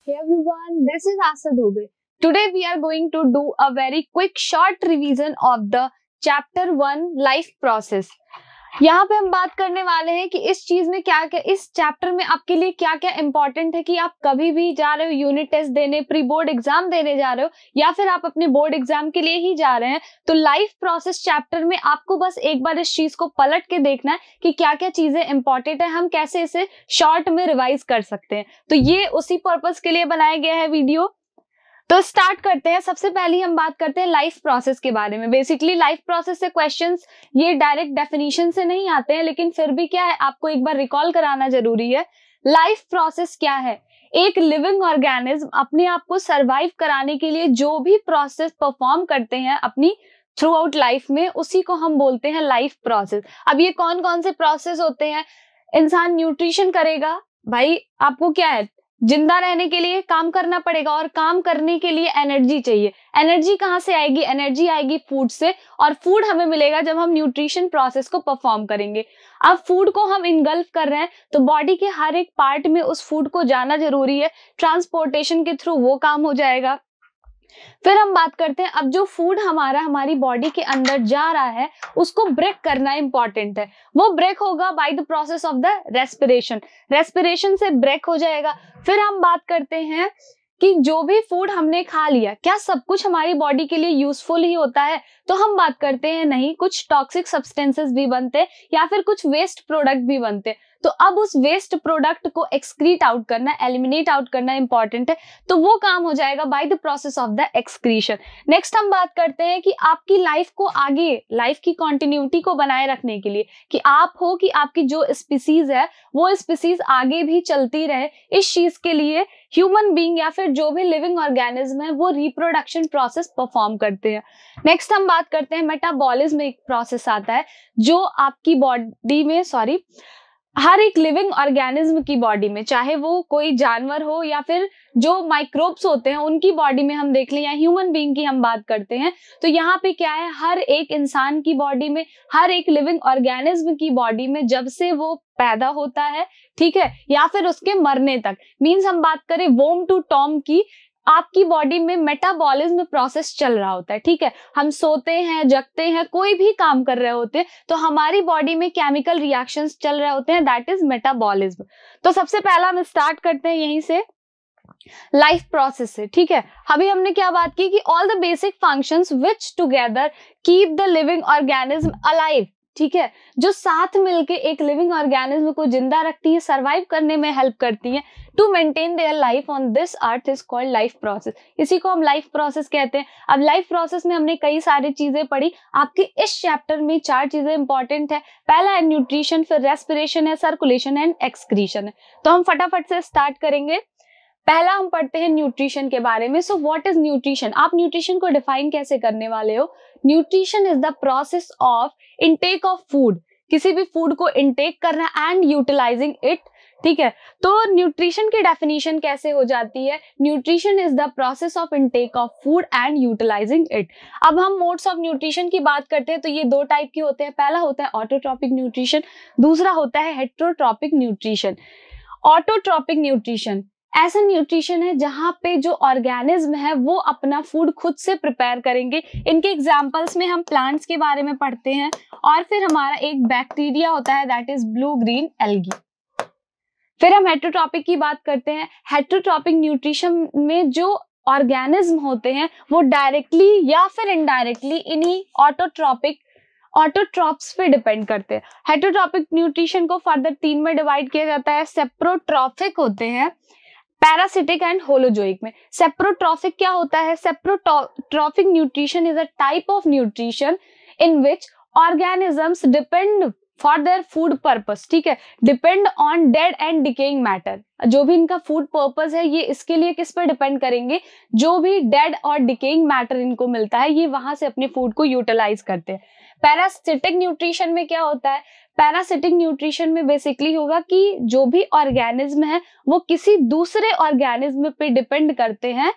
Hey everyone, this is Asa Dubey. Today we are going to do a very quick short revision of the chapter 1 life process. यहाँ पे हम बात करने वाले हैं कि इस चीज में क्या क्या, इस चैप्टर में आपके लिए क्या क्या इंपॉर्टेंट है कि आप कभी भी जा रहे हो यूनिट टेस्ट देने, प्री बोर्ड एग्जाम देने जा रहे हो या फिर आप अपने बोर्ड एग्जाम के लिए ही जा रहे हैं, तो लाइफ प्रोसेस चैप्टर में आपको बस एक बार इस चीज को पलट के देखना है कि क्या क्या चीजें इंपॉर्टेंट है, हम कैसे इसे शॉर्ट में रिवाइज कर सकते हैं। तो ये उसी पर्पज के लिए बनाया गया है वीडियो। तो स्टार्ट करते हैं। सबसे पहले हम बात करते हैं लाइफ प्रोसेस के बारे में। बेसिकली लाइफ प्रोसेस से क्वेश्चंस ये डायरेक्ट डेफिनेशन से नहीं आते हैं, लेकिन फिर भी क्या है, आपको एक बार रिकॉल कराना जरूरी है। लाइफ प्रोसेस क्या है? एक लिविंग ऑर्गेनिज्म अपने आप को सर्वाइव कराने के लिए जो भी प्रोसेस परफॉर्म करते हैं अपनी थ्रू आउट लाइफ में, उसी को हम बोलते हैं लाइफ प्रोसेस। अब ये कौन कौन से प्रोसेस होते हैं? इंसान न्यूट्रिशन करेगा, भाई आपको क्या है, जिंदा रहने के लिए काम करना पड़ेगा और काम करने के लिए एनर्जी चाहिए। एनर्जी कहाँ से आएगी? एनर्जी आएगी फूड से, और फूड हमें मिलेगा जब हम न्यूट्रिशन प्रोसेस को परफॉर्म करेंगे। अब फूड को हम इनगल्फ कर रहे हैं तो बॉडी के हर एक पार्ट में उस फूड को जाना जरूरी है, ट्रांसपोर्टेशन के थ्रू वो काम हो जाएगा। फिर हम बात करते हैं, अब जो फूड हमारी बॉडी के अंदर जा रहा है उसको ब्रेक करना इंपॉर्टेंट है। वो ब्रेक होगा by the process of the respiration. Respiration से ब्रेक हो जाएगा। फिर हम बात करते हैं कि जो भी फूड हमने खा लिया, क्या सब कुछ हमारी बॉडी के लिए यूजफुल ही होता है? तो हम बात करते हैं नहीं, कुछ टॉक्सिक सब्सटेंसेस भी बनते हैं या फिर कुछ वेस्ट प्रोडक्ट भी बनते हैं। तो अब उस वेस्ट प्रोडक्ट को एक्सक्रीट आउट करना, एलिमिनेट आउट करना इंपॉर्टेंट है, तो वो काम हो जाएगा by the process of the excretion. Next हम बात करते हैं कि आपकी लाइफ को आगे, लाइफ की कंटिन्यूटी को बनाए रखने के लिए, कि आप हो कि आपकी जो स्पीसीज है वो स्पीसीज आगे भी चलती रहे, इस चीज के लिए ह्यूमन बीइंग या फिर जो भी लिविंग ऑर्गेनिज्म है वो रिप्रोडक्शन प्रोसेस परफॉर्म करते हैं। नेक्स्ट हम बात करते हैं मेटाबॉलिज्म, एक प्रोसेस आता है जो आपकी बॉडी में, हर एक लिविंग ऑर्गेनिज्म की बॉडी में, चाहे वो कोई जानवर हो या फिर जो माइक्रोब्स होते हैं उनकी बॉडी में हम देख लें, या ह्यूमन बीइंग की हम बात करते हैं, तो यहाँ पे क्या है, हर एक इंसान की बॉडी में, हर एक लिविंग ऑर्गेनिज्म की बॉडी में, जब से वो पैदा होता है, ठीक है, या फिर उसके मरने तक, मीन्स हम बात करें वोम टू टॉम की, आपकी बॉडी में मेटाबॉलिज्म प्रोसेस चल रहा होता है। ठीक है, हम सोते हैं, जगते हैं, कोई भी काम कर रहे होते हैं तो हमारी बॉडी में केमिकल रिएक्शंस चल रहे होते हैं, दैट इज मेटाबॉलिज्म। तो सबसे पहला हम स्टार्ट करते हैं यहीं से, लाइफ प्रोसेस से। ठीक है, अभी हमने क्या बात की कि all the basic functions which together keep the living organism alive. ठीक है, जो साथ मिलके एक लिविंग ऑर्गेनिज्म को जिंदा रखती है, सरवाइव करने में हेल्प करती है, to maintain their life on this earth is called life process. इसी को हम लाइफ प्रोसेस कहते हैं। अब लाइफ प्रोसेस में हमने कई सारी चीजें पढ़ी, आपके इस चैप्टर में 4 चीजें इंपॉर्टेंट है। पहला है न्यूट्रिशन, फिर रेस्पिरेशन है, सर्कुलेशन एंड एक्सक्रीशन है। तो हम फटाफट से स्टार्ट करेंगे। पहला हम पढ़ते हैं न्यूट्रिशन के बारे में। So what is nutrition? आप न्यूट्रिशन को डिफाइन कैसे करने वाले हो? Nutrition is the process of intake of food, किसी भी फूड को इनटेक करना एंड यूटिलाइजिंग इट। ठीक है, तो न्यूट्रिशन की डेफिनेशन कैसे हो जाती है? Nutrition is the process of intake of food and utilising it. अब हम मोड्स ऑफ न्यूट्रिशन की बात करते हैं तो ये 2 टाइप के होते हैं। पहला होता है ऑटोट्रॉपिक न्यूट्रिशन, दूसरा होता है हेटेरोट्रॉपिक न्यूट्रिशन। ऑटोट्रॉपिक न्यूट्रिशन ऐसा न्यूट्रिशन है जहां पे जो ऑर्गेनिज्म है वो अपना फूड खुद से प्रिपेयर करेंगे। इनके एग्जांपल्स में हम प्लांट्स के बारे में पढ़ते हैं, और फिर हमारा एक बैक्टीरिया होता है, that is blue green algae. फिर हम हेटेरोट्रॉपिक की बात करते हैं। हेटेरोट्रॉपिक न्यूट्रिशन में जो ऑर्गेनिज्म होते हैं वो डायरेक्टली या फिर इनडायरेक्टली इन्हीं ऑटोट्रॉप्स पे डिपेंड करते हैं। हेटेरोट्रॉपिक न्यूट्रिशन को फर्दर 3 में डिवाइड किया जाता है। सेप्रोट्रॉफिक होते हैं, पैरासिटिक एंड होलोजोइक में। सेप्रोट्रॉफिक क्या होता है? Saprotrophic nutrition is a type of nutrition in which organisms depend for their food purpose, ठीक है, depend on dead and decaying matter. जो भी इनका फूड पर्पस है ये इसके लिए किस पर डिपेंड करेंगे? जो भी डेड और डिकेइंग मैटर इनको मिलता है ये वहां से अपने फूड को यूटिलाइज करते हैं। पैरासिटिक न्यूट्रिशन में क्या होता है? पैरासिटिक न्यूट्रिशन में बेसिकली होगा कि जो भी ऑर्गेनिज्म है वो किसी दूसरे ऑर्गेनिज्म पे डिपेंड करते हैं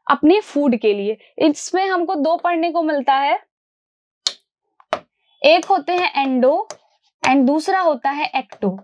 अपने फूड के लिए। इसमें हमको 2 पढ़ने को मिलता है, एक होते हैं एंडो एंड दूसरा होता है एक्टो।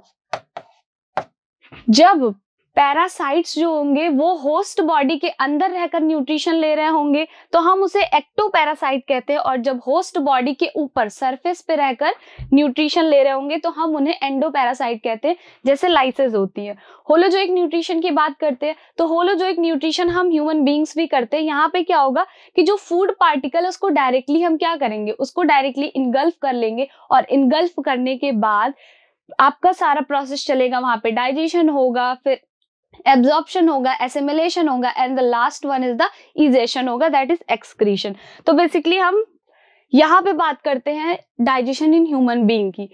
जब पैरासाइट्स जो होंगे वो होस्ट बॉडी के अंदर रहकर न्यूट्रिशन ले रहे होंगे तो हम उसे एक्टोपैरासाइट कहते हैं, और जब होस्ट बॉडी के ऊपर सरफेस पे रहकर न्यूट्रिशन ले रहे होंगे तो हम उन्हें एंडोपैरासाइट कहते हैं, जैसे लाइसेस होती है। होलोजोइक न्यूट्रिशन की बात करते हैं तो होलोजोइक न्यूट्रिशन हम ह्यूमन बींग्स भी करते हैं। यहाँ पे क्या होगा कि जो फूड पार्टिकल है उसको डायरेक्टली हम क्या करेंगे, उसको डायरेक्टली इनगल्फ कर लेंगे, और इनगल्फ करने के बाद आपका सारा प्रोसेस चलेगा, वहां पे डाइजेशन होगा, फिर एब्जॉर्प्शन होगा, एसिमिलेशन होगा, and the last one is the egestion होगा, दैट इज एक्सक्रीशन। तो बेसिकली हम यहाँ पे बात करते हैं डाइजेशन इन ह्यूमन बीइंग की।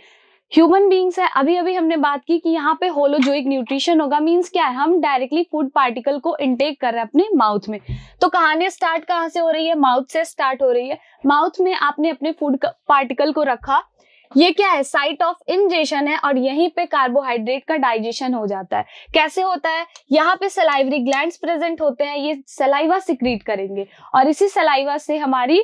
ह्यूमन बीइंग्स है, अभी अभी हमने बात की कि यहाँ पे होलोजोइक न्यूट्रिशन होगा, मींस क्या है, हम डायरेक्टली फूड पार्टिकल को इनटेक कर रहे हैं अपने माउथ में। तो कहानी स्टार्ट कहाँ से हो रही है, माउथ से स्टार्ट हो रही है। माउथ में आपने अपने फूड पार्टिकल को रखा, ये क्या है, साइट ऑफ इंजेशन है, और यहीं पे कार्बोहाइड्रेट का डाइजेशन हो जाता है। कैसे होता है, यहाँ पे सलाइवरी ग्लैंड्स प्रेजेंट होते हैं, ये सलाइवा सिक्रीट करेंगे, और इसी सलाइवा से हमारी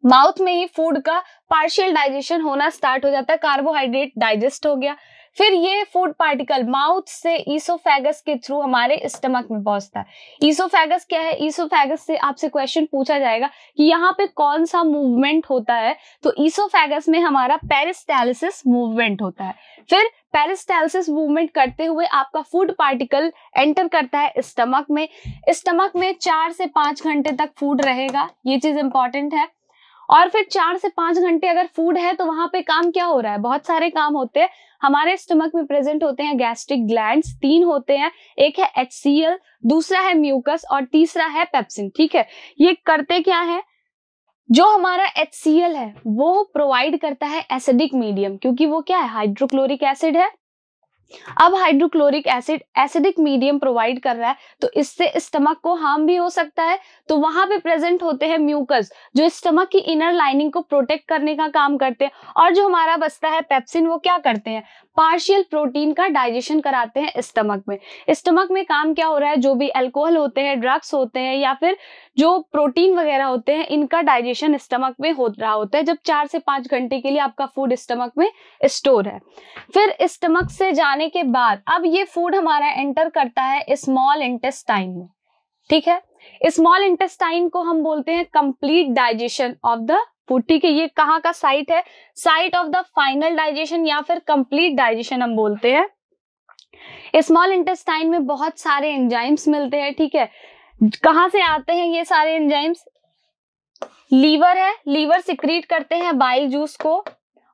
माउथ में ही फूड का पार्शियल डाइजेशन होना स्टार्ट हो जाता है, कार्बोहाइड्रेट डाइजेस्ट हो गया, फिर ये फूड पार्टिकल माउथ से ईसोफेगस के थ्रू हमारे स्टमक में पहुंचता है। ईसोफेगस क्या है, ईसोफेगस से आपसे क्वेश्चन पूछा जाएगा कि यहाँ पे कौन सा मूवमेंट होता है, तो ईसोफेगस में हमारा पेरिस्टालिसिस मूवमेंट होता है। फिर पेरिस्टालिसिस मूवमेंट करते हुए आपका फूड पार्टिकल एंटर करता है स्टमक में। स्टमक में 4 से 5 घंटे तक फूड रहेगा, ये चीज इंपॉर्टेंट है। और फिर 4 से 5 घंटे अगर फूड है तो वहां पे काम क्या हो रहा है, बहुत सारे काम होते हैं। हमारे स्टमक में प्रेजेंट होते हैं गैस्ट्रिक ग्लैंड्स, 3 होते हैं, एक है HCl, दूसरा है म्यूकस, और तीसरा है पेप्सिन। ठीक है, ये करते क्या है, जो हमारा HCl है वो प्रोवाइड करता है एसिडिक मीडियम, क्योंकि वो क्या है, हाइड्रोक्लोरिक एसिड है। अब hydrochloric acid acidic medium provide कर रहा है तो इससे स्टमक को हार्म भी हो सकता है, तो वहां पे प्रेजेंट होते हैं म्यूकस जो स्टमक की इनर लाइनिंग को प्रोटेक्ट करने का काम करते हैं, और जो हमारा बचता है पेप्सिन वो क्या करते हैं, पार्शियल प्रोटीन का डाइजेशन कराते हैं स्टमक में। स्टमक में काम क्या हो रहा है, जो भी अल्कोहल होते हैं, ड्रग्स होते हैं, या फिर जो प्रोटीन वगैरह होते हैं, इनका डाइजेशन स्टमक में हो रहा होता है जब 4 से 5 घंटे के लिए आपका फूड स्टमक में स्टोर है। फिर स्टमक से जाने के बाद अब ये फूड हमारा एंटर करता है स्मॉल इंटेस्टाइन में। ठीक है, स्मॉल इंटेस्टाइन को हम बोलते हैं complete digestion of the food. ठीक है, ये कहाँ का साइट है, site of the final digestion या फिर कंप्लीट डाइजेशन हम बोलते हैं। स्मॉल इंटेस्टाइन में बहुत सारे एंजाइम्स मिलते हैं। ठीक है, कहाँ से आते हैं ये सारे एंजाइम्स, लीवर है, लीवर सिक्रीट करते हैं बाइल जूस को,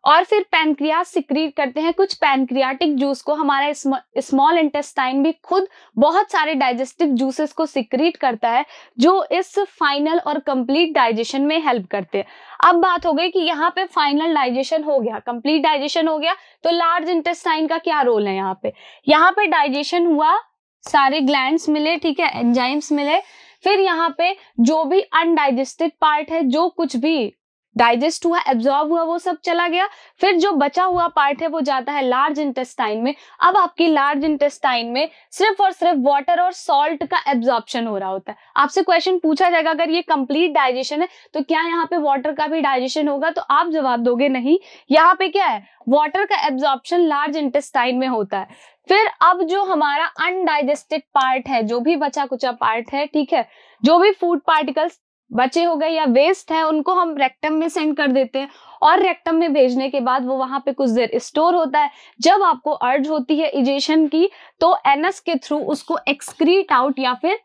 और फिर पैनक्रियास सिक्रीट करते हैं कुछ पैनक्रियाटिक जूस को। हमारा स्मॉल इंटेस्टाइन भी खुद बहुत सारे डाइजेस्टिव जूसेस को सिक्रीट करता है जो इस फाइनल और कंप्लीट डाइजेशन में हेल्प करते हैं। अब बात हो गई कि यहाँ पे फाइनल डाइजेशन हो गया, कंप्लीट डाइजेशन हो गया, तो लार्ज इंटेस्टाइन का क्या रोल है यहाँ पे डाइजेशन हुआ, सारे ग्लैंड्स मिले, ठीक है, एंजाइम्स मिले, फिर यहाँ पे जो भी अनडाइजेस्टेड पार्ट है, जो कुछ भी डाइजेस्ट हुआ, एब्जॉर्ब हुआ, वो सब चला गया। फिर जो बचा हुआ पार्ट है वो जाता है लार्ज इंटेस्टाइन में। अब आपकी लार्ज इंटेस्टाइन में सिर्फ और सिर्फ वाटर और सॉल्ट का एब्जॉर्प्शन हो रहा होता है। आपसे क्वेश्चन पूछा जाएगा अगर ये कंप्लीट डाइजेशन है तो क्या यहाँ पे वाटर का भी डाइजेशन होगा, तो आप जवाब दोगे नहीं। यहाँ पे क्या है, वाटर का एब्जॉर्प्शन लार्ज इंटेस्टाइन में होता है। फिर अब जो हमारा अनडाइजेस्टेड पार्ट है, जो भी बचा कुचा पार्ट है, ठीक है, जो भी फूड पार्टिकल्स बचे हो गए या वेस्ट है, उनको हम रेक्टम में सेंड कर देते हैं, और रेक्टम में भेजने के बाद वो वहां पे कुछ देर स्टोर होता है। जब आपको अर्ज होती है इजेशन की तो एनस के थ्रू उसको एक्सक्रीट आउट या फिर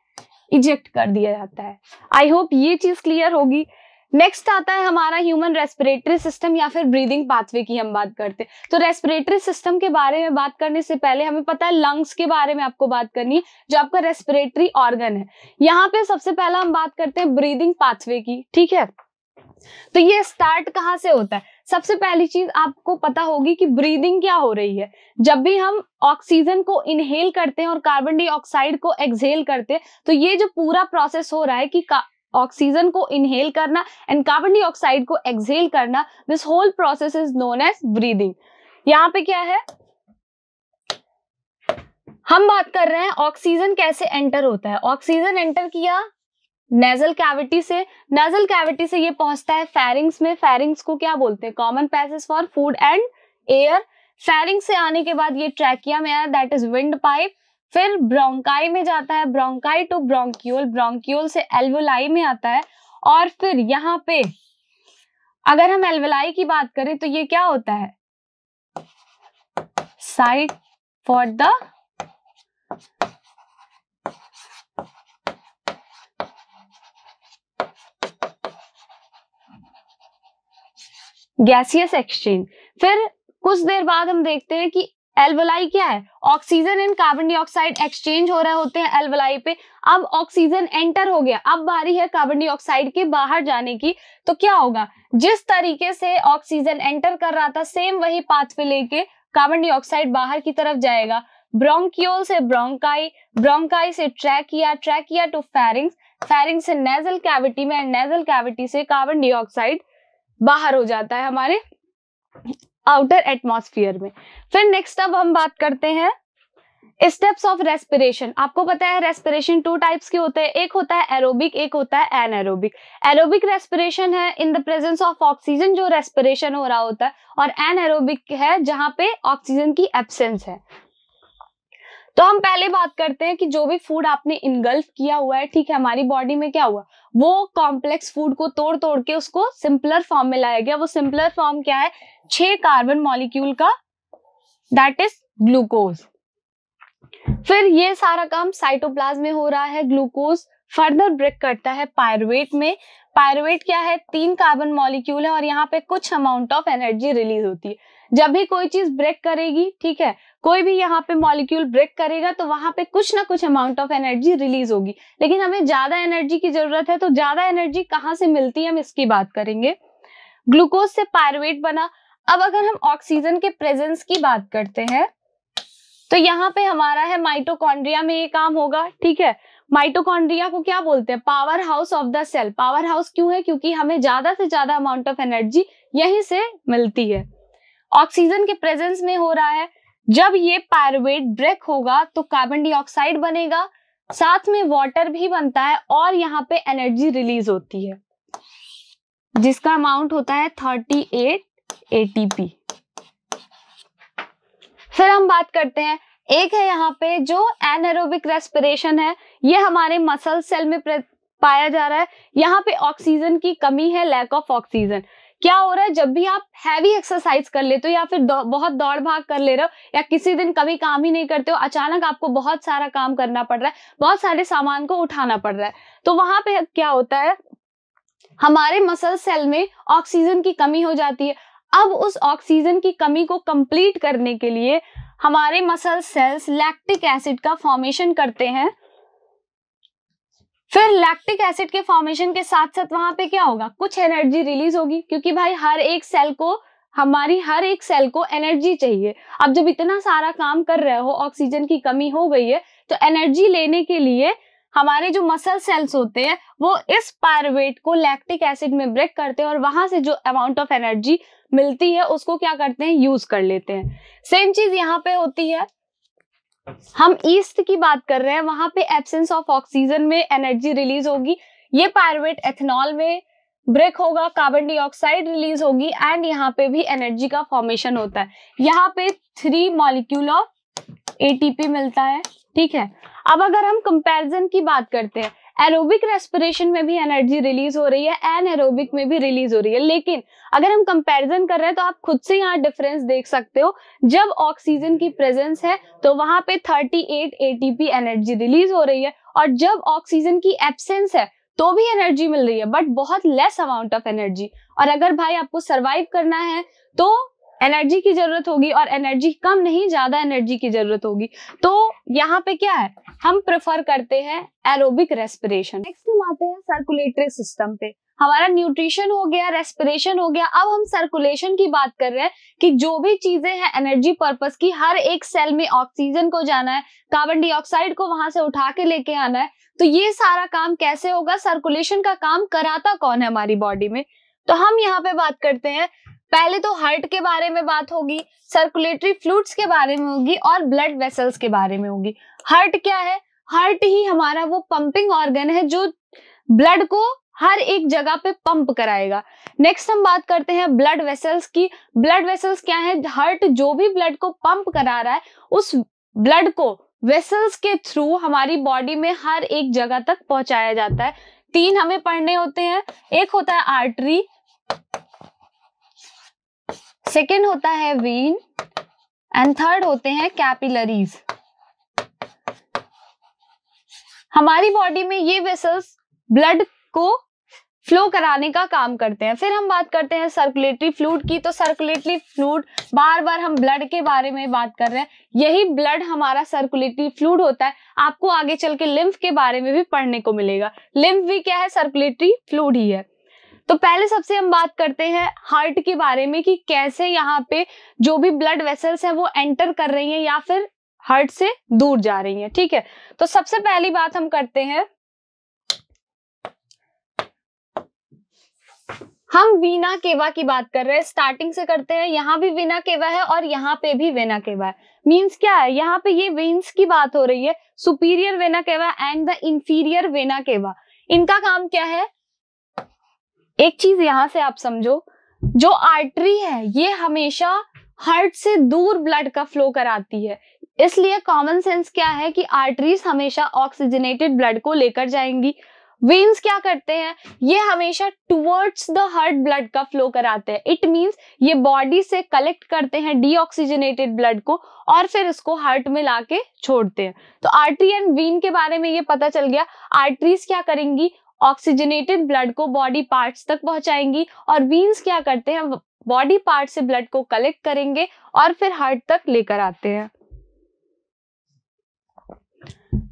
इजेक्ट कर दिया जाता है। आई होप ये चीज क्लियर होगी। नेक्स्ट आता है हमारा ह्यूमन रेस्पिरेटरी सिस्टम या फिर ब्रीदिंग पाथवे की हम बात करते हैं। तो रेस्पिरेटरी सिस्टम के बारे में बात करने से पहले हमें पता है लंग्स के बारे में आपको बात करनी है, जो आपका रेस्पिरेटरी ऑर्गन है। यहाँ पे सबसे पहला हम बात करते हैं ब्रीदिंग पाथवे की, ठीक है। तो ये स्टार्ट कहाँ से होता है, सबसे पहली चीज आपको पता होगी कि ब्रीदिंग क्या हो रही है। जब भी हम ऑक्सीजन को इनहेल करते हैं और कार्बन डाइऑक्साइड को एक्सहेल करते हैं, तो ये जो पूरा प्रोसेस हो रहा है कि ऑक्सीजन को इनहेल करना एंड कार्बन डाइऑक्साइड को एक्सहेल करना, this whole process is known as breathing. यहाँ पे क्या है, हम बात कर रहे हैं ऑक्सीजन कैसे एंटर होता है। ऑक्सीजन एंटर किया नेजल कैविटी से, नेजल कैविटी से ये पहुंचता है फेरिंग्स में। फेरिंग्स को क्या बोलते हैं, common passage for food and air. Pharynx से आने के बाद ये ट्रैकिया में आया, दैट इज विंड पाइप। फिर ब्रोंकाई में जाता है, ब्रोंकाई टू ब्रोंक्यूल, ब्रोंक्यूल से एल्वोलाई में आता है, और फिर यहाँ पे अगर हम एल्वोलाई की बात करें तो ये क्या होता है, site for the gaseous exchange. फिर कुछ देर बाद हम देखते हैं कि एल्वोलाई क्या है, oxygen and carbon dioxide exchange हो रहे होते हैं एल्वोलाई पे। अब ऑक्सीजन एंटर हो गया, अब बारी है कार्बन डाइऑक्साइड के बाहर जाने की। तो क्या होगा, जिस तरीके से ऑक्सीजन एंटर कर रहा था सेम वही पाथवे लेके कार्बन डाइऑक्साइड बाहर की तरफ जाएगा। ब्रोंक्यूल से ब्रोंकाई, ब्रोंकाई से trachea, trachea to pharynx, pharynx से नेजल कैविटी में, नेजल कैविटी से कार्बन डाइऑक्साइड बाहर हो जाता है हमारे आउटर एटमॉस्फेयर में। फिर नेक्स्ट अब हम बात करते हैं स्टेप्स ऑफ रेस्पिरेशन। आपको पता है रेस्पिरेशन 2 टाइप्स के होते हैं, एक होता है एरोबिक, एक होता है एनएरोबिक। एरोबिक रेस्पिरेशन है in the presence of oxygen, जो रेस्पिरेशन हो रहा होता है, और एनएरोबिक है जहां पे ऑक्सीजन की एब्सेंस है। तो हम पहले बात करते हैं कि जो भी फूड आपने इनगल्फ किया हुआ है, ठीक है, हमारी बॉडी में क्या हुआ, वो कॉम्प्लेक्स फूड को तोड़ तोड़ के उसको सिंपलर फॉर्म में लाया गया। वो सिंपलर फॉर्म क्या है, 6 कार्बन मॉलिक्यूल का, दैट इज ग्लूकोज। फिर ये सारा काम साइटोप्लाज्म में हो रहा है। ग्लूकोज फर्दर ब्रेक करता है पायरुवेट में। पायरुवेट क्या है, 3 कार्बन मॉलिक्यूल है, और यहाँ पे कुछ अमाउंट ऑफ एनर्जी रिलीज होती है। जब भी कोई चीज ब्रेक करेगी, ठीक है, कोई भी यहाँ पे मॉलिक्यूल ब्रेक करेगा तो वहां पे कुछ ना कुछ अमाउंट ऑफ एनर्जी रिलीज होगी। लेकिन हमें ज्यादा एनर्जी की जरूरत है, तो ज्यादा एनर्जी कहाँ से मिलती है हम इसकी बात करेंगे। ग्लूकोज से पायरुवेट बना। अब अगर हम ऑक्सीजन के प्रेजेंस की बात करते हैं तो यहाँ पे हमारा है माइटोकॉन्ड्रिया में ये काम होगा, ठीक है। माइटोकॉन्ड्रिया को क्या बोलते हैं, power house of the cell. Power house क्यों है, क्योंकि हमें ज्यादा से ज्यादा अमाउंट ऑफ एनर्जी यहीं से मिलती है। ऑक्सीजन के प्रेजेंस में हो रहा है। जब ये पायरुवेट ब्रेक होगा तो कार्बन डाइऑक्साइड बनेगा, साथ में वाटर भी बनता है, और यहाँ पे एनर्जी रिलीज होती है जिसका अमाउंट होता है 38 ATP। फिर हम बात करते हैं, एक है यहाँ पे जो एनारोबिक रेस्पिरेशन है, ये हमारे मसल सेल में पाया जा रहा है। यहाँ पे ऑक्सीजन की कमी है, लैक ऑफ ऑक्सीजन। क्या हो रहा है, जब भी आप हैवी एक्सरसाइज कर लेते हो या फिर बहुत दौड़ भाग कर ले रहे हो, या किसी दिन कभी काम ही नहीं करते हो, अचानक आपको बहुत सारा काम करना पड़ रहा है, बहुत सारे सामान को उठाना पड़ रहा है, तो वहां पे क्या होता है, हमारे मसल सेल में ऑक्सीजन की कमी हो जाती है। अब उस ऑक्सीजन की कमी को कंप्लीट करने के लिए हमारे मसल सेल्स लैक्टिक एसिड का फॉर्मेशन करते हैं। फिर लैक्टिक एसिड के फॉर्मेशन के साथ साथ वहां पे क्या होगा, कुछ एनर्जी रिलीज होगी, क्योंकि भाई हर एक सेल को एनर्जी चाहिए। अब जब इतना सारा काम कर रहे हो, ऑक्सीजन की कमी हो गई है, तो एनर्जी लेने के लिए हमारे जो मसल सेल्स होते हैं वो इस पायरुवेट को लैक्टिक एसिड में ब्रेक करते हैं, और वहां से जो अमाउंट ऑफ एनर्जी मिलती है उसको क्या करते हैं, यूज कर लेते हैं। सेम चीज यहाँ पे होती है। हम ईस्ट की बात कर रहे हैं, वहां पे एब्सेंस ऑफ ऑक्सीजन में एनर्जी रिलीज होगी। ये पायरुवेट एथेनॉल में ब्रेक होगा, कार्बन डाइऑक्साइड रिलीज होगी, एंड यहाँ पे भी एनर्जी का फॉर्मेशन होता है। यहाँ पे 3 मॉलिक्यूल ऑफ ATP मिलता है, ठीक है। अब अगर हम कंपैरिजन की बात करते हैं, एरोबिक रेस्पिरेशन में भी एनर्जी रिलीज हो रही है, एनएरोबिक में भी रिलीज हो रही है, लेकिन अगर हम कंपैरिजन कर रहे हैं तो आप खुद से यहाँ डिफरेंस देख सकते हो। जब ऑक्सीजन की प्रेजेंस है तो वहां पे 38 ATP एनर्जी रिलीज हो रही है, और जब ऑक्सीजन की एब्सेंस है तो भी एनर्जी मिल रही है, बट बहुत लेस अमाउंट ऑफ एनर्जी। और अगर भाई आपको सर्वाइव करना है तो एनर्जी की जरूरत होगी, और एनर्जी कम नहीं, ज्यादा एनर्जी की जरूरत होगी। तो यहाँ पे क्या है, हम प्रेफर करते हैं एरोबिक रेस्पिरेशन। नेक्स्ट हम आते हैं सर्कुलेटरी सिस्टम पे। हमारा न्यूट्रिशन हो गया, रेस्पिरेशन हो गया, अब हम सर्कुलेशन की बात कर रहे हैं कि जो भी चीजें हैं एनर्जी पर्पस की, हर एक सेल में ऑक्सीजन को जाना है, कार्बन डाइऑक्साइड को वहां से उठा के लेके आना है। तो ये सारा काम कैसे होगा, सर्कुलेशन का काम कराता कौन है हमारी बॉडी में, तो हम यहाँ पे बात करते हैं। पहले तो हार्ट के बारे में बात होगी, सर्कुलेटरी फ्लूइड्स के बारे में होगी, और ब्लड वेसल्स के बारे में होगी। हार्ट क्या है, हार्ट ही हमारा वो पंपिंग ऑर्गन है जो ब्लड को हर एक जगह पे पंप कराएगा। नेक्स्ट हम बात करते हैं ब्लड वेसल्स की। ब्लड वेसल्स क्या है, हार्ट जो भी ब्लड को पंप करा रहा है उस ब्लड को वेसल्स के थ्रू हमारी बॉडी में हर एक जगह तक पहुंचाया जाता है। 3 हमें पढ़ने होते हैं, एक होता है आर्टरी, सेकेंड होता है वेन एंड थर्ड होते हैं कैपिलरीज। हमारी बॉडी में ये वेसल्स ब्लड को फ्लो कराने का काम करते हैं। फिर हम बात करते हैं सर्कुलेटरी फ्लूइड की। तो सर्कुलेटरी फ्लूइड, बार बार हम ब्लड के बारे में बात कर रहे हैं, यही ब्लड हमारा सर्कुलेटरी फ्लूइड होता है। आपको आगे चल के लिम्फ के बारे में भी पढ़ने को मिलेगा। लिम्फ भी क्या है? सर्कुलेटरी फ्लूइड ही है। तो पहले सबसे हम बात करते हैं हार्ट के बारे में कि कैसे यहाँ पे जो भी ब्लड वेसल्स हैं वो एंटर कर रही हैं या फिर हार्ट से दूर जा रही हैं। ठीक है, तो सबसे पहली बात हम करते हैं, हम वीना केवा की बात कर रहे हैं। स्टार्टिंग से करते हैं, यहाँ भी वीना केवा है और यहाँ पे भी वेना केवा है। मींस क्या है? यहाँ पे ये वेन्स की बात हो रही है, superior vena cava and the inferior vena cava. इनका काम क्या है? एक चीज यहां से आप समझो, जो आर्टरी है ये हमेशा हार्ट से दूर ब्लड का फ्लो कराती है, इसलिए कॉमन सेंस क्या है कि आर्टरीज हमेशा ऑक्सीजनेटेड ब्लड को लेकर जाएंगी। वेन्स क्या करते हैं? ये हमेशा टुवर्ड्स द हार्ट ब्लड का फ्लो कराते हैं। इट मींस ये बॉडी से कलेक्ट करते हैं डीऑक्सीजनेटेड ब्लड को और फिर इसको हार्ट में लाके छोड़ते हैं। तो आर्टरी एंड वेन के बारे में ये पता चल गया। आर्टरीज क्या करेंगी? ऑक्सीजनेटेड ब्लड को बॉडी पार्ट्स तक पहुंचाएंगी और वेन्स क्या करते हैं? बॉडी पार्ट से ब्लड को कलेक्ट करेंगे और फिर हार्ट तक लेकर आते हैं।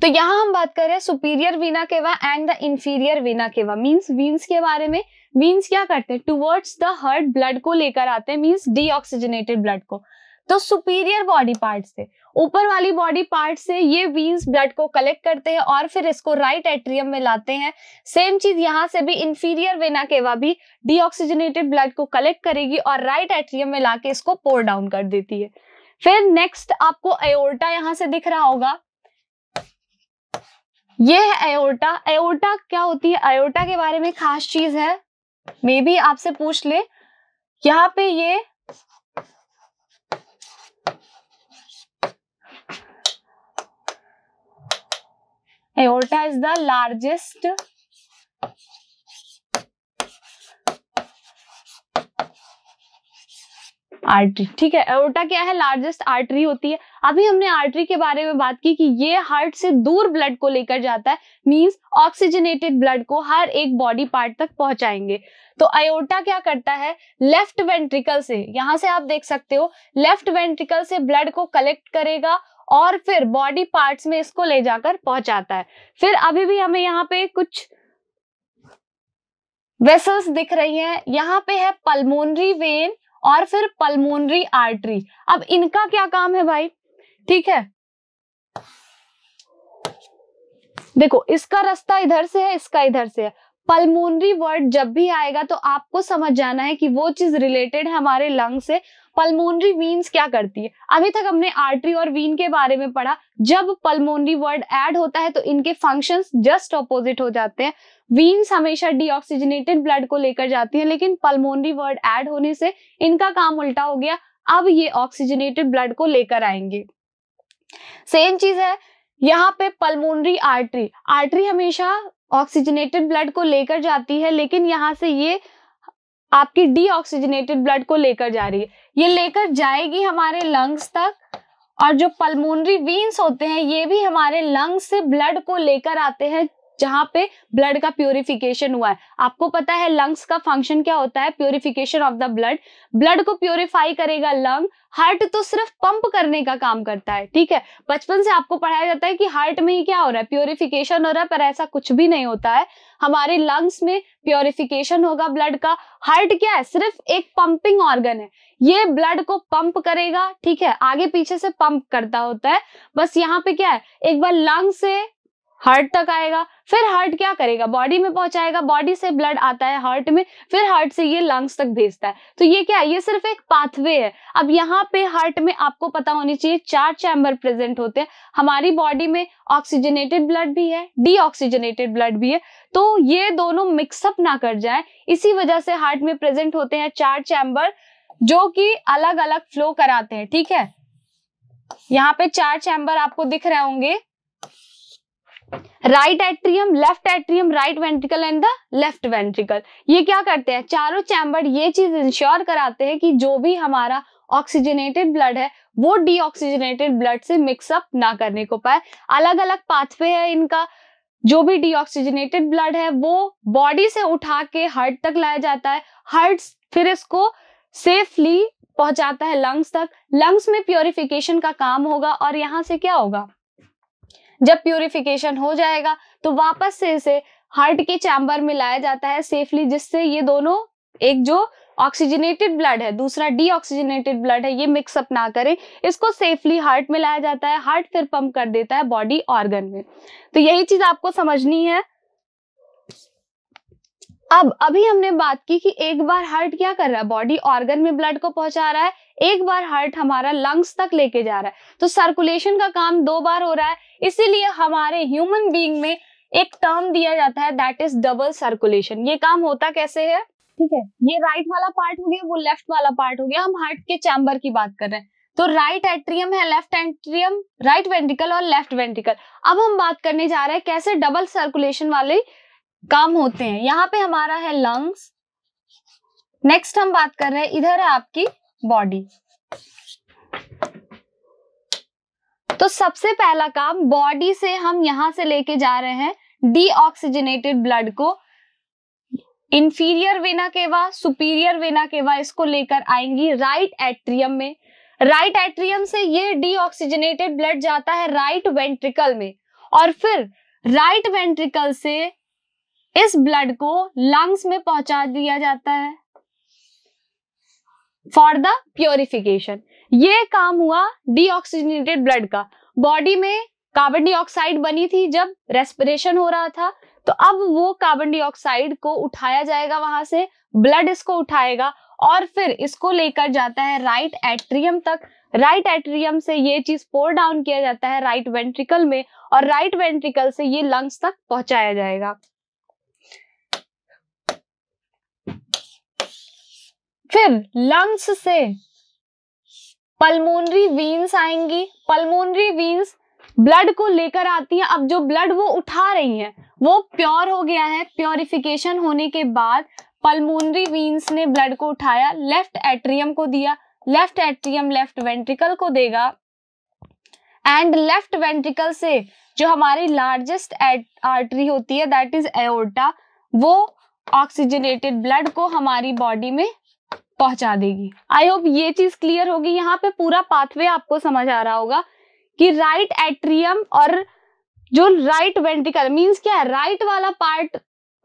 तो यहां हम बात कर रहे हैं superior vena cava and the inferior vena cava. Means veins के बारे में। वेन्स क्या करते हैं? टुवर्ड्स द हार्ट ब्लड को लेकर आते हैं, मींस डीऑक्सीजनेटेड ब्लड को। तो सुपीरियर बॉडी पार्ट से, ऊपर वाली बॉडी पार्ट से ये वेन्स ब्लड को कलेक्ट करते हैं और फिर इसको राइट एट्रियम में लाते हैं। सेम चीज यहां से भी इंफीरियर वेना केवा भी डीऑक्सीजनेटेड ब्लड को कलेक्ट करेगी और राइट एट्रियम में लाके इसको पोर डाउन कर देती है। फिर नेक्स्ट आपको एओर्टा यहां से दिख रहा होगा, ये है एओर्टा। एओर्टा क्या होती है? एओर्टा के बारे में खास चीज है, मे बी आपसे पूछ ले। यहाँ पे ये aorta is the largest artery. ठीक है, एओर्टा क्या है? लार्जेस्ट आर्टरी होती है। अभी हमने आर्टरी के बारे में बात की कि ये हार्ट से दूर ब्लड को लेकर जाता है, मींस ऑक्सीजनेटेड ब्लड को हर एक बॉडी पार्ट तक पहुंचाएंगे। तो एओर्टा क्या करता है? लेफ्ट वेंट्रिकल से, यहां से आप देख सकते हो, लेफ्ट वेंट्रिकल से ब्लड को कलेक्ट करेगा और फिर बॉडी पार्ट्स में इसको ले जाकर पहुंचाता है। फिर अभी भी हमें यहाँ पे कुछ वेसल्स दिख रही हैं। यहाँ पे है पल्मोनरी वेन और फिर पल्मोनरी आर्टरी। अब इनका क्या काम है भाई? ठीक है, देखो इसका रास्ता इधर से है, इसका इधर से है। पल्मोनरी वर्ड जब भी आएगा तो आपको समझ जाना है कि वो चीज रिलेटेड है हमारे लंग से। पल्मोनरी वीन्स क्या करती है? अभी तक हमने आर्टरी और वीन के बारे में पढ़ा। जब पल्मोनरी वर्ड ऐड होता है तो इनके फंक्शंस जस्ट ऑपोजिट हो जाते हैं। वीन्स हमेशा डीऑक्सीजनेटेड ब्लड को लेकर जाती हैं, लेकिन पल्मोनरी वर्ड ऐड होने से इनका काम उल्टा हो गया। अब ये ऑक्सीजनेटेड ब्लड को लेकर आएंगे। सेम चीज है यहाँ पे पल्मोनरी आर्टरी। आर्टरी हमेशा ऑक्सीजनेटेड ब्लड को लेकर जाती है, लेकिन यहाँ से ये आपकी डीऑक्सीजनेटेड ब्लड को लेकर जा रही है। ये लेकर जाएगी हमारे लंग्स तक, और जो पल्मोनरी वेन्स होते हैं ये भी हमारे लंग्स से ब्लड को लेकर आते हैं जहां पे ब्लड का प्यूरिफिकेशन हुआ है। आपको पता है लंग्स का फंक्शन क्या होता है? Purification of the blood. Blood को प्यूरिफाई करेगा लंग। हार्ट तो सिर्फ पंप करने का काम करता है। ठीक है, बचपन से आपको पढ़ाया जाता है कि हार्ट में ही क्या हो रहा है? प्यूरिफिकेशन हो रहा है, पर ऐसा कुछ भी नहीं होता है। हमारे लंग्स में प्यूरिफिकेशन होगा ब्लड का। हार्ट क्या है? सिर्फ एक पंपिंग ऑर्गन है, ये ब्लड को पंप करेगा। ठीक है, आगे पीछे से पंप करता होता है। बस यहाँ पे क्या है, एक बार लंग से हार्ट तक आएगा, फिर हार्ट क्या करेगा? बॉडी में पहुंचाएगा। बॉडी से ब्लड आता है हार्ट में, फिर हार्ट से ये लंग्स तक भेजता है। तो ये क्या है? ये सिर्फ एक पाथवे है। अब यहाँ पे हार्ट में आपको पता होनी चाहिए 4 चैम्बर प्रेजेंट होते हैं। हमारी बॉडी में ऑक्सीजनेटेड ब्लड भी है, डीऑक्सीजनेटेड ब्लड भी है, तो ये दोनों मिक्सअप ना कर जाए, इसी वजह से हार्ट में प्रेजेंट होते हैं 4 चैम्बर जो कि अलग अलग फ्लो कराते हैं। ठीक है, यहाँ पे 4 चैम्बर आपको दिख रहे होंगे, right atrium, left atrium, right ventricle and the left ventricle. ये क्या करते हैं, चारों चैम्बर ये चीज इंश्योर कराते हैं कि जो भी हमारा ऑक्सीजनेटेड ब्लड है वो डीऑक्सीजनेटेड ब्लड से मिक्सअप ना करने को पाए। अलग अलग पाथवे है इनका। जो भी डीऑक्सीजनेटेड ब्लड है वो बॉडी से उठा के हार्ट तक लाया जाता है, हार्ट फिर इसको सेफली पहुंचाता है लंग्स तक। लंग्स में प्योरिफिकेशन का काम होगा और यहाँ से क्या होगा, जब प्योरिफिकेशन हो जाएगा तो वापस से इसे हार्ट के चैम्बर में लाया जाता है सेफली, जिससे ये दोनों, एक जो ऑक्सीजनेटेड ब्लड है दूसरा डीऑक्सीजनेटेड ब्लड है, ये मिक्सअप ना करे, इसको सेफली हार्ट में लाया जाता है। हार्ट फिर पंप कर देता है बॉडी ऑर्गन में। तो यही चीज आपको समझनी है। अब अभी हमने बात की कि एक बार हार्ट क्या कर रहा है, बॉडी ऑर्गन में ब्लड को पहुंचा रहा है, एक बार हार्ट हमारा लंग्स तक लेके जा रहा है। तो सर्कुलेशन का काम 2 बार हो रहा है, इसीलिए हमारे ह्यूमन बीइंग में एक टर्म दिया जाता है दैट इज डबल सर्कुलेशन। ये काम होता कैसे है, ठीक है, ये राइट वाला पार्ट हो गया, वो लेफ्ट वाला पार्ट हो गया। हम हार्ट के चैम्बर की बात कर रहे हैं, तो राइट एट्रियम है, लेफ्ट एट्रियम, राइट वेंट्रिकल और लेफ्ट वेंट्रिकल। अब हम बात करने जा रहे हैं कैसे डबल सर्कुलेशन वाले काम होते हैं। यहाँ पे हमारा है लंग्स, नेक्स्ट हम बात कर रहे हैं, इधर है आपकी बॉडी। तो सबसे पहला काम, बॉडी से हम यहां से लेके जा रहे हैं डीऑक्सीजनेटेड ब्लड को inferior vena cava, superior vena cava, इसको लेकर आएंगी राइट एट्रियम में। राइट एट्रियम से ये डीऑक्सीजनेटेड ब्लड जाता है राइट वेंट्रिकल में, और फिर राइट वेंट्रिकल से इस ब्लड को लंग्स में पहुंचा दिया जाता है फॉर द प्योरिफिकेशन। ये काम हुआ डीऑक्सीजनेटेड ब्लड का। बॉडी में कार्बन डाइऑक्साइड बनी थी जब रेस्पिरेशन हो रहा था, तो अब वो कार्बन डाइऑक्साइड को उठाया जाएगा, वहां से ब्लड इसको उठाएगा और फिर इसको लेकर जाता है राइट एट्रियम तक। राइट एट्रियम से ये चीज पोर डाउन किया जाता है राइट वेंट्रिकल में, और राइट वेंट्रिकल से ये लंग्स तक पहुंचाया जाएगा। फिर लंग्स से पल्मोनरी वीन्स आएंगी। पल्मोनरी वीन्स ब्लड को लेकर आती हैं। अब जो ब्लड वो उठा रही हैं वो प्योर हो गया है। प्योरिफिकेशन होने के बाद पल्मोनरी वीन्स ने ब्लड को उठाया, लेफ्ट एट्रियम को दिया, लेफ्ट एट्रियम लेफ्ट वेंट्रिकल को देगा, एंड लेफ्ट वेंट्रिकल से जो हमारी लार्जेस्ट आर्टरी होती है दैट इज एओर्टा, वो ऑक्सीजनेटेड ब्लड को हमारी बॉडी में पहुंचा देगी। आई होप ये चीज क्लियर होगी। यहाँ पे पूरा पाथवे आपको समझ आ रहा होगा कि राइट एट्रियम और जो राइट वेंट्रिकल मींस क्या है, राइट वाला पार्ट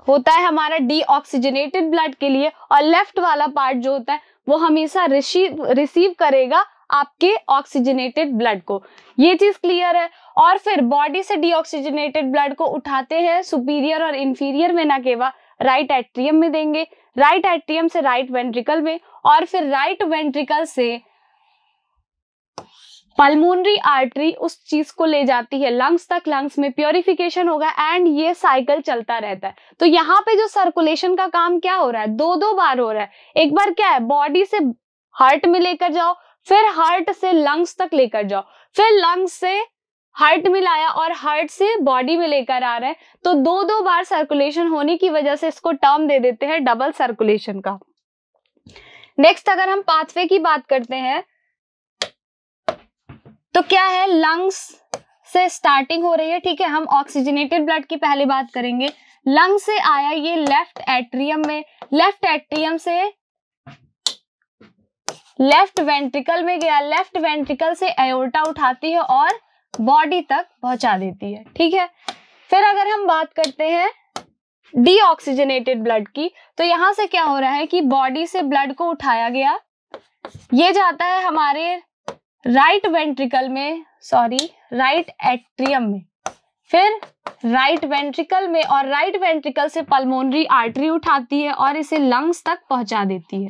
होता है हमारा डीऑक्सीजनेटेड ब्लड के लिए, और लेफ्ट वाला पार्ट जो होता है वो हमेशा रिसीव करेगा आपके ऑक्सीजनेटेड ब्लड को। ये चीज क्लियर है। और फिर बॉडी से डीऑक्सीजनेटेड ब्लड को उठाते हैं सुपीरियर और inferior vena cava, right atrium में देंगे, राइट एट्रियम से राइट वेंट्रिकल में, और फिर राइट वेंट्रिकल से पल्मोनरी आर्टरी उस चीज को ले जाती है लंग्स तक, लंग्स में प्योरिफिकेशन होगा, एंड ये साइकिल चलता रहता है। तो यहाँ पे जो सर्कुलेशन का काम क्या हो रहा है, 2 बार हो रहा है। एक बार क्या है, बॉडी से हार्ट में लेकर जाओ, फिर हार्ट से लंग्स तक लेकर जाओ, फिर लंग्स से हार्ट में लाया और हार्ट से बॉडी में लेकर आ रहे हैं। तो 2 बार सर्कुलेशन होने की वजह से इसको टर्म दे देते हैं डबल सर्कुलेशन का। नेक्स्ट अगर हम पाथवे की बात करते हैं तो क्या है, लंग्स से स्टार्टिंग हो रही है, ठीक है। हम ऑक्सीजनेटेड ब्लड की पहले बात करेंगे। लंग से आया ये लेफ्ट एट्रियम में, लेफ्ट एट्रियम से लेफ्ट वेंट्रिकल में गया, लेफ्ट वेंट्रिकल से एओर्टा उठाती है और बॉडी तक पहुंचा देती है, ठीक है। फिर अगर हम बात करते हैं डीऑक्सीजनेटेड ब्लड की, तो यहां से क्या हो रहा है कि बॉडी से ब्लड को उठाया गया, ये जाता है हमारे राइट वेंट्रिकल में, राइट एट्रियम में, फिर राइट वेंट्रिकल में, और राइट वेंट्रिकल से पल्मोनरी आर्टरी उठाती है और इसे लंग्स तक पहुंचा देती है।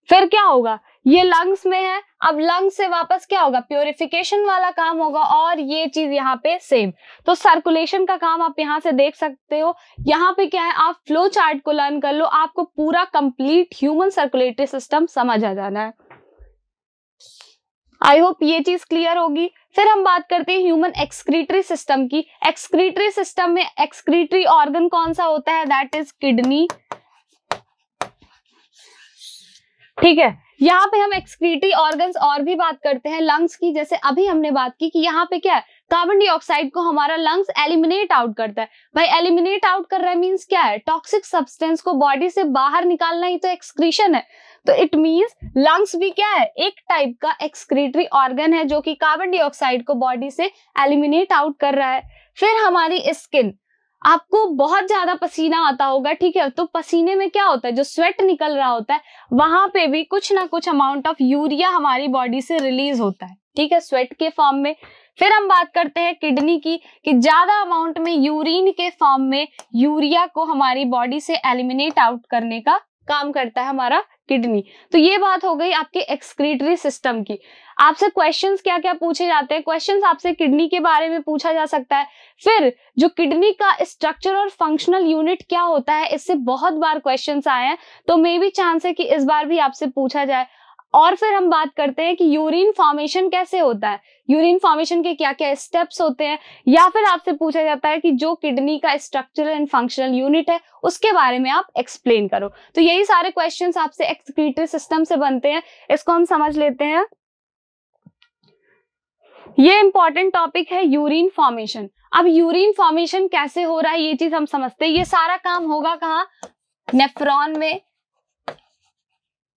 फिर क्या होगा, ये लंग्स में है, अब लंग्स से वापस क्या होगा, प्योरिफिकेशन वाला काम होगा, और ये चीज यहाँ पे सेम। तो सर्कुलेशन का काम आप यहाँ से देख सकते हो। यहाँ पे क्या है, आप फ्लो चार्ट को लर्न कर लो, आपको पूरा कंप्लीट ह्यूमन सर्कुलेटरी सिस्टम समझ आ जाना है। आई होप ये चीज क्लियर होगी। फिर हम बात करते हैं ह्यूमन एक्सक्रीटरी सिस्टम की। एक्सक्रीटरी सिस्टम में एक्सक्रीटरी ऑर्गन कौन सा होता है, दैट इज किडनी। ठीक है, यहाँ पे हम एक्सक्रीटरी ऑर्गन्स और भी बात करते हैं लंग्स की, जैसे अभी हमने बात की कि यहाँ पे क्या है, कार्बन डाइऑक्साइड को हमारा लंग्स एलिमिनेट आउट करता है। भाई एलिमिनेट आउट कर रहा है मींस क्या है, टॉक्सिक सब्सटेंस को बॉडी से बाहर निकालना ही तो एक्सक्रीशन है। तो इट मींस लंग्स भी क्या है, एक टाइप का एक्सक्रीटरी ऑर्गन है जो कि कार्बन डाइऑक्साइड को बॉडी से एलिमिनेट आउट कर रहा है। फिर हमारी स्किन, आपको बहुत ज्यादा पसीना आता होगा, ठीक है, तो पसीने में क्या होता है, जो स्वेट निकल रहा होता है वहां पे भी कुछ ना कुछ अमाउंट ऑफ यूरिया हमारी बॉडी से रिलीज होता है, ठीक है, स्वेट के फॉर्म में। फिर हम बात करते हैं किडनी की, कि ज्यादा अमाउंट में यूरिन के फॉर्म में यूरिया को हमारी बॉडी से एलिमिनेट आउट करने का काम करता है हमारा किडनी। तो ये बात हो गई आपके एक्सक्रीटरी सिस्टम की। आपसे क्वेश्चंस क्या क्या पूछे जाते हैं, क्वेश्चंस आपसे किडनी के बारे में पूछा जा सकता है। फिर जो किडनी का स्ट्रक्चर और फंक्शनल यूनिट क्या होता है, इससे बहुत बार क्वेश्चंस आए हैं, तो मे बी चांस है कि इस बार भी आपसे पूछा जाए। और फिर हम बात करते हैं कि यूरिन फॉर्मेशन कैसे होता है, यूरिन फॉर्मेशन के क्या क्या स्टेप्स होते हैं, या फिर आपसे पूछा जाता है कि जो किडनी का स्ट्रक्चरल एंड फंक्शनल यूनिट है उसके बारे में आप एक्सप्लेन करो। तो यही सारे क्वेश्चंस आपसे एक्सक्रीटरी सिस्टम से बनते हैं, इसको हम समझ लेते हैं। ये इंपॉर्टेंट टॉपिक है यूरिन फॉर्मेशन। अब यूरिन फॉर्मेशन कैसे हो रहा है ये चीज हम समझते हैं। ये सारा काम होगा कहाँ, नेफ्रॉन में।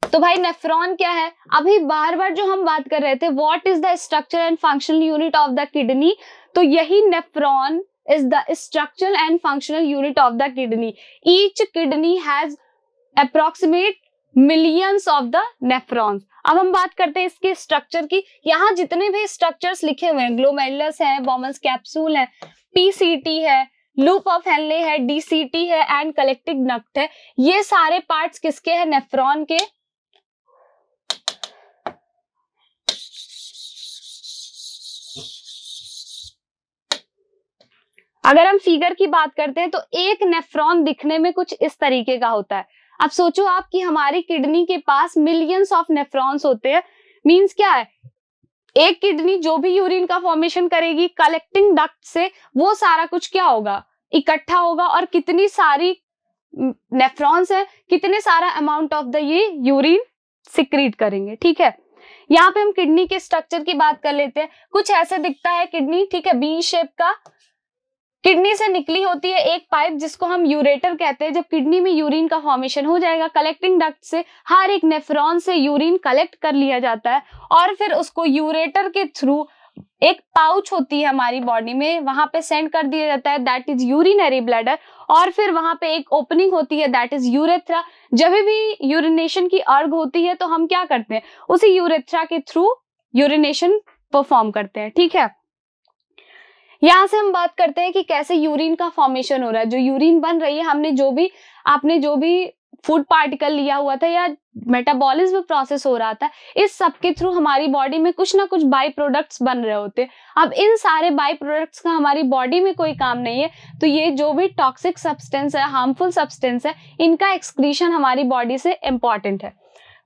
तो भाई नेफ्रॉन क्या है, अभी बार बार जो हम बात कर रहे थे, what is the structure and functional unit of the kidney, तो यही nephron is the structural and functional unit of the kidney. Each kidney has approximate millions of the nephrons. अब हम बात करते हैं इसके स्ट्रक्चर की। यहाँ जितने भी स्ट्रक्चर्स लिखे हुए हैं, ग्लोमेरुलस है, बॉमन्स कैप्सूल है, पीसीटी है, लूप ऑफ हेनले है, डीसीटी है एंड कलेक्टिंग डक्ट है, ये सारे पार्ट्स किसके हैं, नेफ्रॉन के। अगर हम फिगर की बात करते हैं तो एक नेफ्रॉन दिखने में कुछ इस तरीके का होता है। अब सोचो आप कि हमारी किडनी के पास मिलियंस ऑफ नेफ्रॉन्स होते हैं, मींस क्या है, एक किडनी जो भी यूरिन का फॉर्मेशन करेगी, कलेक्टिंग डक्ट से वो सारा कुछ क्या होगा, इकट्ठा होगा, और कितनी सारी नेफ्रॉन्स है, कितने सारा अमाउंट ऑफ द ये यूरिन सिक्रीट करेंगे। ठीक है, यहाँ पे हम किडनी के स्ट्रक्चर की बात कर लेते हैं। कुछ ऐसे दिखता है किडनी, ठीक है, बी शेप का। किडनी से निकली होती है एक पाइप जिसको हम यूरेटर कहते हैं। जब किडनी में यूरिन का फॉर्मेशन हो जाएगा, कलेक्टिंग डक्ट से हर एक नेफ्रॉन से यूरिन कलेक्ट कर लिया जाता है, और फिर उसको यूरेटर के थ्रू एक पाउच होती है हमारी बॉडी में, वहां पे सेंड कर दिया जाता है, दैट इज यूरिनरी ब्लैडर। और फिर वहां पे एक ओपनिंग होती है, दैट इज यूरेथ्रा। जब भी यूरिनेशन की अर्ग होती है तो हम क्या करते हैं, उसी यूरेथ्रा के थ्रू यूरिनेशन परफॉर्म करते हैं। ठीक है, यहां से हम बात करते हैं कि कैसे यूरिन का फॉर्मेशन हो रहा है। जो यूरिन बन रही है, आपने जो भी फूड पार्टिकल लिया हुआ था या मेटाबॉलिज्म प्रोसेस हो रहा था, इस सब के थ्रू हमारी बॉडी में कुछ ना कुछ बाई प्रोडक्ट्स बन रहे होते हैं। अब इन सारे बाई प्रोडक्ट्स का हमारी बॉडी में कोई काम नहीं है, तो ये जो भी टॉक्सिक सब्सटेंस है, हार्मफुल सब्सटेंस है, इनका एक्सक्रीशन हमारी बॉडी से इंपॉर्टेंट है।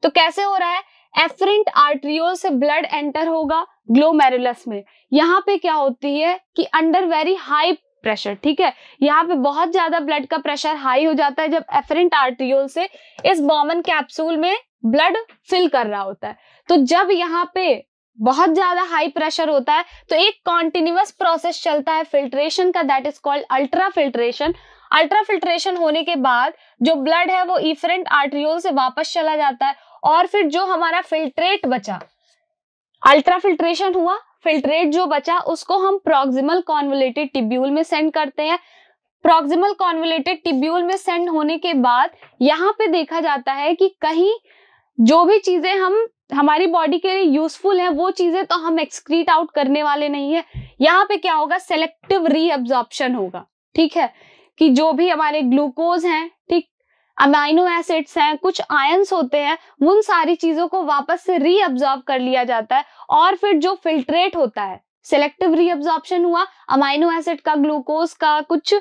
तो कैसे हो रहा है, एफरेंट आर्टरियोल से ब्लड एंटर होगा ग्लोमेरुलस में। यहाँ पे क्या होती है कि अंडर वेरी हाई प्रेशर, ठीक है, यहाँ पे बहुत ज्यादा ब्लड का प्रेशर हाई हो जाता है जब एफरेंट आर्टरियोल से इस बॉमन कैप्सूल में ब्लड फिल कर रहा होता है। तो जब यहाँ पे बहुत ज्यादा हाई प्रेशर होता है तो एक कॉन्टिन्यूअस प्रोसेस चलता है फिल्ट्रेशन का, that is called ultra filtration. Ultra filtration होने के बाद जो ब्लड है वो एफरेंट आर्टरियोल से वापस चला जाता है, और फिर जो हमारा फिल्ट्रेट बचा, अल्ट्रा फिल्ट्रेशन हुआ, फिल्ट्रेट जो बचा उसको हम प्रॉक्सिमल कॉन्वोल्यूटेड टिब्यूल में सेंड करते हैं। प्रॉक्सिमल कॉन्वोल्यूटेड टिब्यूल में सेंड होने के बाद यहाँ पे देखा जाता है कि कहीं जो भी चीजें हमारी बॉडी के लिए यूजफुल है वो चीजें तो हम एक्सक्रीट आउट करने वाले नहीं है। यहाँ पे क्या होगा, सेलेक्टिव रीअब्जॉर्प्शन होगा। ठीक है, कि जो भी हमारे ग्लूकोज हैं, ठीक, अमाइनो एसिड्स हैं, कुछ आयंस होते हैं, उन सारी चीजों को वापस से रीअब्जॉर्ब कर लिया जाता है, और फिर जो फिल्ट्रेट होता है, सिलेक्टिव रीअब्जॉर्प्शन हुआ, अमाइनो एसिड का, ग्लूकोज का, कुछ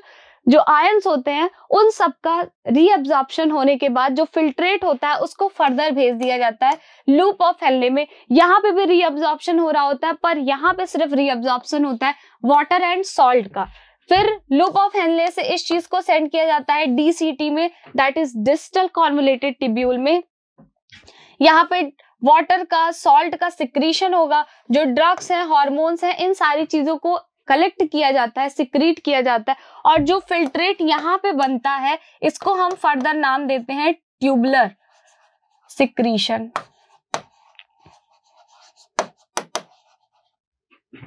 जो आयंस होते हैं उन सब का रीअब्जॉर्प्शन होने के बाद जो फिल्ट्रेट होता है उसको फर्दर भेज दिया जाता है लूप ऑफ हेनले में। यहाँ पे भी रीअब्जॉर्प्शन हो रहा होता है, पर यहाँ पे सिर्फ रीअब्जॉर्प्शन होता है वाटर एंड सॉल्ट का। फिर लूप ऑफ हेनले से इस चीज को सेंड किया जाता है DCT में, that is distal convoluted tubule में। यहाँ पे वाटर का, सॉल्ट का सिक्रीशन होगा, जो ड्रग्स हैं, हार्मोन्स हैं, इन सारी चीजों को कलेक्ट किया जाता है, सिक्रीट किया जाता है, और जो फिल्ट्रेट यहाँ पे बनता है इसको हम फर्दर नाम देते हैं ट्यूबुलर सिक्रीशन।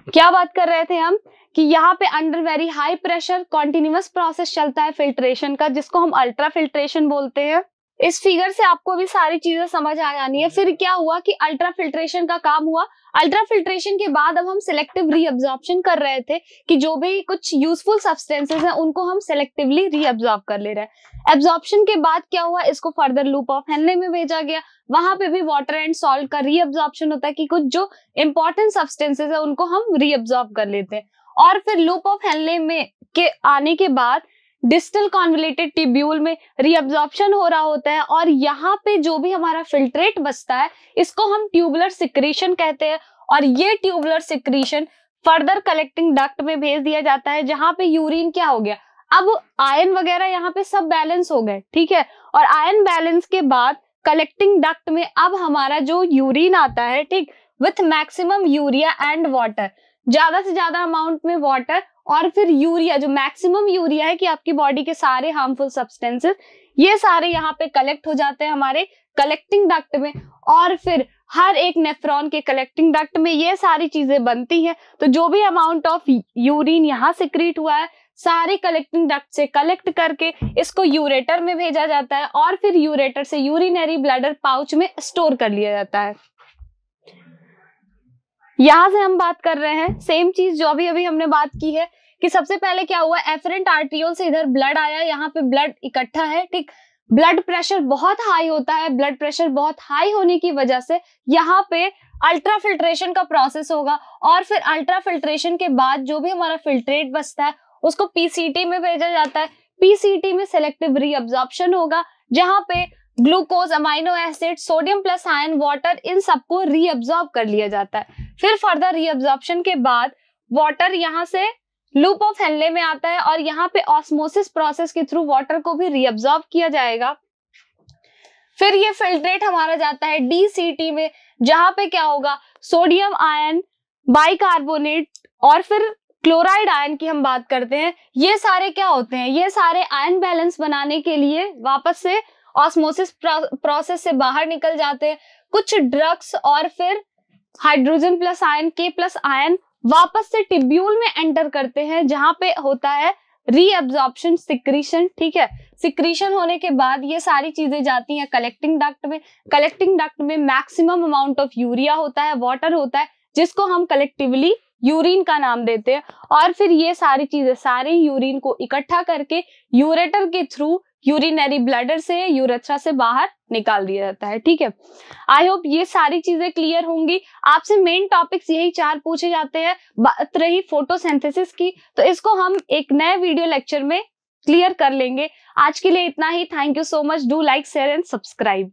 क्या बात कर रहे थे हम कि यहाँ पे under very high pressure continuous process चलता है फिल्ट्रेशन का, जिसको हम अल्ट्रा फिल्ट्रेशन बोलते हैं। इस फिगर से आपको भी सारी चीजें समझ आ जानी है। फिर क्या हुआ कि अल्ट्रा फिल्ट्रेशन का काम हुआ। अल्ट्रा फिल्ट्रेशन के बाद अब हम सिलेक्टिव रीअब्जॉर्प्शन कर रहे थे कि जो भी कुछ यूजफुल सब्सटेंसेस हैं उनको हम सिलेक्टिवली रीअब्जॉर्ब कर ले रहे हैं। एब्जॉर्प्शन के बाद क्या हुआ, इसको फर्दर लूप ऑफ हेनले में भेजा गया। वहां पे भी वाटर एंड सॉल्ट का रीअब्जॉर्प्शन होता है कि कुछ जो इंपॉर्टेंट सब्सटेंसेस है उनको हम रीअब्जॉर्ब कर लेते हैं। और फिर लूप ऑफ हेनले में के आने के बाद डिस्टल कॉन्वोल्यूटेड ट्यूब्यूल में रीअब्जॉर्प्शन हो रहा होता है, और यहाँ पे जो भी हमारा फिल्ट्रेट बचता है इसको हम ट्यूबुलर सिक्रीशन कहते हैं। और ये tubular secretion further collecting duct में भेज दिया जाता है, जहां पे यूरिन क्या हो गया, अब आयन वगैरह यहाँ पे सब बैलेंस हो गए, ठीक है। और आयन बैलेंस के बाद कलेक्टिंग डक्ट में अब हमारा जो यूरिन आता है, ठीक, with maximum urea and water, ज्यादा से ज्यादा अमाउंट में वाटर और फिर यूरिया, जो मैक्सिमम यूरिया है कि आपकी बॉडी के सारे हार्मफुल सब्सटेंसेस ये सारे यहाँ पे कलेक्ट हो जाते हैं हमारे कलेक्टिंग डक्ट में। और फिर हर एक नेफ्रॉन के कलेक्टिंग डक्ट में ये सारी चीजें बनती हैं। तो जो भी अमाउंट ऑफ यूरिन यहाँ सिक्रीट हुआ है सारे कलेक्टिंग डक्ट से कलेक्ट करके इसको यूरेटर में भेजा जाता है, और फिर यूरेटर से यूरिनरी ब्लैडर पाउच में स्टोर कर लिया जाता है। यहां से हम बात कर रहे हैं सेम चीज जो अभी हमने बात की है कि सबसे पहले क्या हुआ, एफरेंट आर्टरियोल से इधर ब्लड आया, यहाँ पे ब्लड इकट्ठा है, ठीक। ब्लड प्रेशर बहुत हाई होता है, ब्लड प्रेशर बहुत हाई होने की वजह से यहाँ पे अल्ट्रा फिल्ट्रेशन का प्रोसेस होगा। और फिर अल्ट्रा फिल्ट्रेशन के बाद जो भी हमारा फिल्ट्रेट बचता है उसको PCT में भेजा जाता है। PCT में सिलेक्टिव रीअब्जॉर्प्शन होगा, जहां पे glucose, amino acid, sodium plus ion, water, इन सबको रीअब्जॉर्ब कर लिया जाता है। फिर फर्दर रीअब्जॉर्प्शन के बाद वाटर यहाँ से लूप ऑफ हेनले में आता है, और यहाँ पे ऑस्मोसिस प्रोसेस के थ्रू वाटर को भी रीअब्जॉर्ब किया जाएगा। फिर ये फिल्ट्रेट हमारा जाता है DCT में, जहां पे क्या होगा, सोडियम आयन, बाइकार्बोनेट और फिर क्लोराइड आयन की हम बात करते हैं। ये सारे क्या होते हैं, ये सारे आयन बैलेंस बनाने के लिए वापस से ऑस्मोसिस प्रोसेस से बाहर निकल जाते हैं। कुछ ड्रग्स और फिर hydrogen plus ion, K plus ion वापस से ट्यूब्यूल में एंटर करते हैं, जहां पे होता है रीअब्जॉर्प्शन, सिक्रीशन, ठीक है। सिक्रीशन होने के बाद ये सारी चीजें जाती हैं कलेक्टिंग डक्ट में। कलेक्टिंग डक्ट में मैक्सिमम अमाउंट ऑफ यूरिया होता है, वाटर होता है, जिसको हम कलेक्टिवली यूरिन का नाम देते हैं। और फिर ये सारी चीजें, सारे यूरिन को इकट्ठा करके यूरेटर के थ्रू यूरिनरी ब्लैडर से, यूरेथ्रा से बाहर निकाल दिया जाता है, ठीक है। आई होप ये सारी चीजें क्लियर होंगी। आपसे मेन टॉपिक्स यही 4 पूछे जाते हैं। बात रही फोटोसिंथेसिस की, तो इसको हम एक नए वीडियो लेक्चर में क्लियर कर लेंगे। आज के लिए इतना ही। Thank you so much. Do like, share and subscribe.